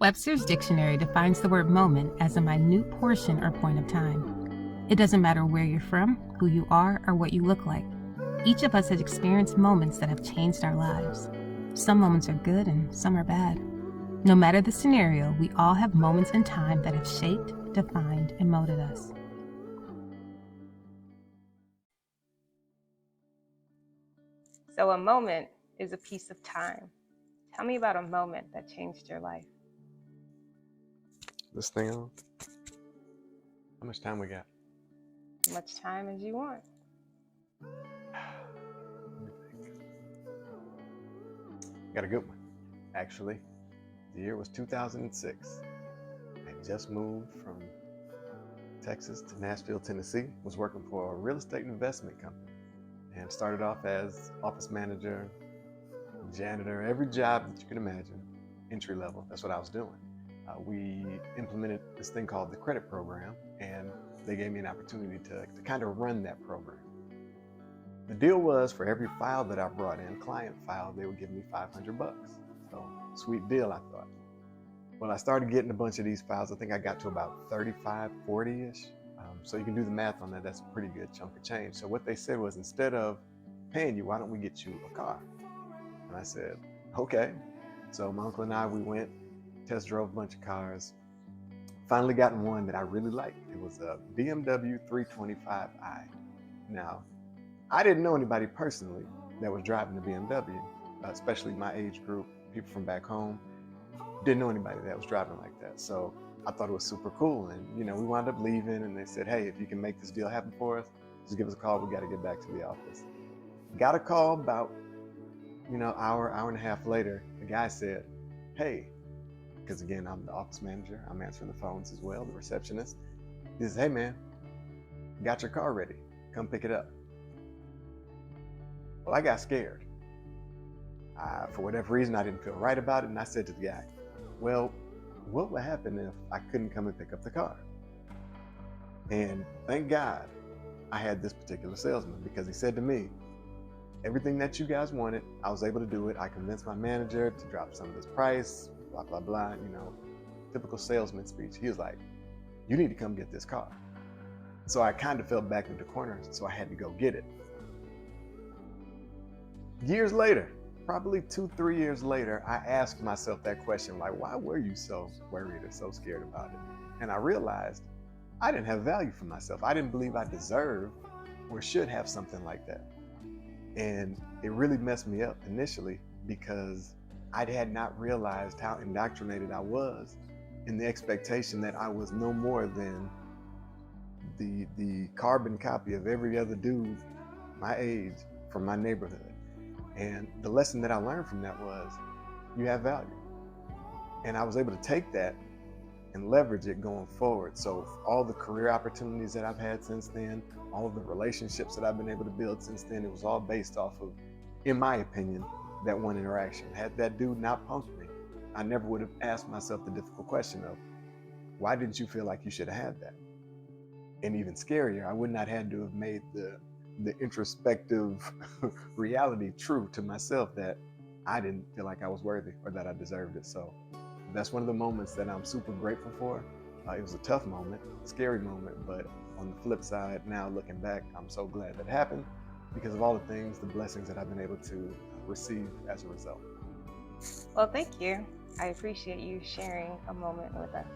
Webster's dictionary defines the word moment as a minute portion or point of time. It doesn't matter where you're from, who you are, or what you look like. Each of us has experienced moments that have changed our lives. Some moments are good and some are bad. No matter the scenario, we all have moments in time that have shaped, defined, and molded us. So a moment is a piece of time. Tell me about a moment that changed your life. This thing on? How much time we got? As much time as you want. Let me think. Got a good one, actually. The year was 2006. I just moved from Texas to Nashville, Tennessee. Was working for a real estate investment company and started off as office manager, janitor, every job that you can imagine, entry level. That's what I was doing. We implemented this thing called the credit program, and they gave me an opportunity to kind of run that program. The deal was for every file that I brought in, client file, they would give me $500. So sweet deal, I thought. Well, I started getting a bunch of these files. I think I got to about 35, 40-ish. So you can do the math on that. That's a pretty good chunk of change. So what they said was, instead of paying you, why don't we get you a car? And I said, okay. So my uncle and I, we went, test drove a bunch of cars. Finally gotten one that I really liked. It was a BMW 325i. Now, I didn't know anybody personally that was driving the BMW, especially my age group, people from back home. Didn't know anybody that was driving like that. So I thought it was super cool. And, we wound up leaving, and they said, hey, if you can make this deal happen for us, just give us a call. We got to get back to the office. Got a call about, hour and a half later. The guy said, hey, because again, I'm the office manager. I'm answering the phones as well, the receptionist. He says, hey man, got your car ready. Come pick it up. Well, I got scared. For whatever reason, I didn't feel right about it. And I said to the guy, well, what would happen if I couldn't come and pick up the car? And thank God I had this particular salesman, because he said to me, everything that you guys wanted, I was able to do it. I convinced my manager to drop some of this price, blah, blah, blah, typical salesman speech. He was like, you need to come get this car. So I kind of fell back into the corner, so I had to go get it. Years later, probably 2-3 years later, I asked myself that question, like, why were you so worried or so scared about it? And I realized I didn't have value for myself. I didn't believe I deserved or should have something like that. And it really messed me up initially, because I had not realized how indoctrinated I was in the expectation that I was no more than the carbon copy of every other dude my age from my neighborhood. And the lesson that I learned from that was, you have value. And I was able to take that and leverage it going forward. So all the career opportunities that I've had since then, all of the relationships that I've been able to build since then, it was all based off of, in my opinion, that one interaction. Had that dude not punked me, I never would have asked myself the difficult question of, why didn't you feel like you should have had that? And even scarier, I would not have to have made the introspective reality true to myself that I didn't feel like I was worthy or that I deserved it. So that's one of the moments that I'm super grateful for. It was a tough moment, scary moment, but on the flip side, now looking back, I'm so glad that happened, because of all the things, the blessings that I've been able to receive as a result. Well, thank you. I appreciate you sharing a moment with us.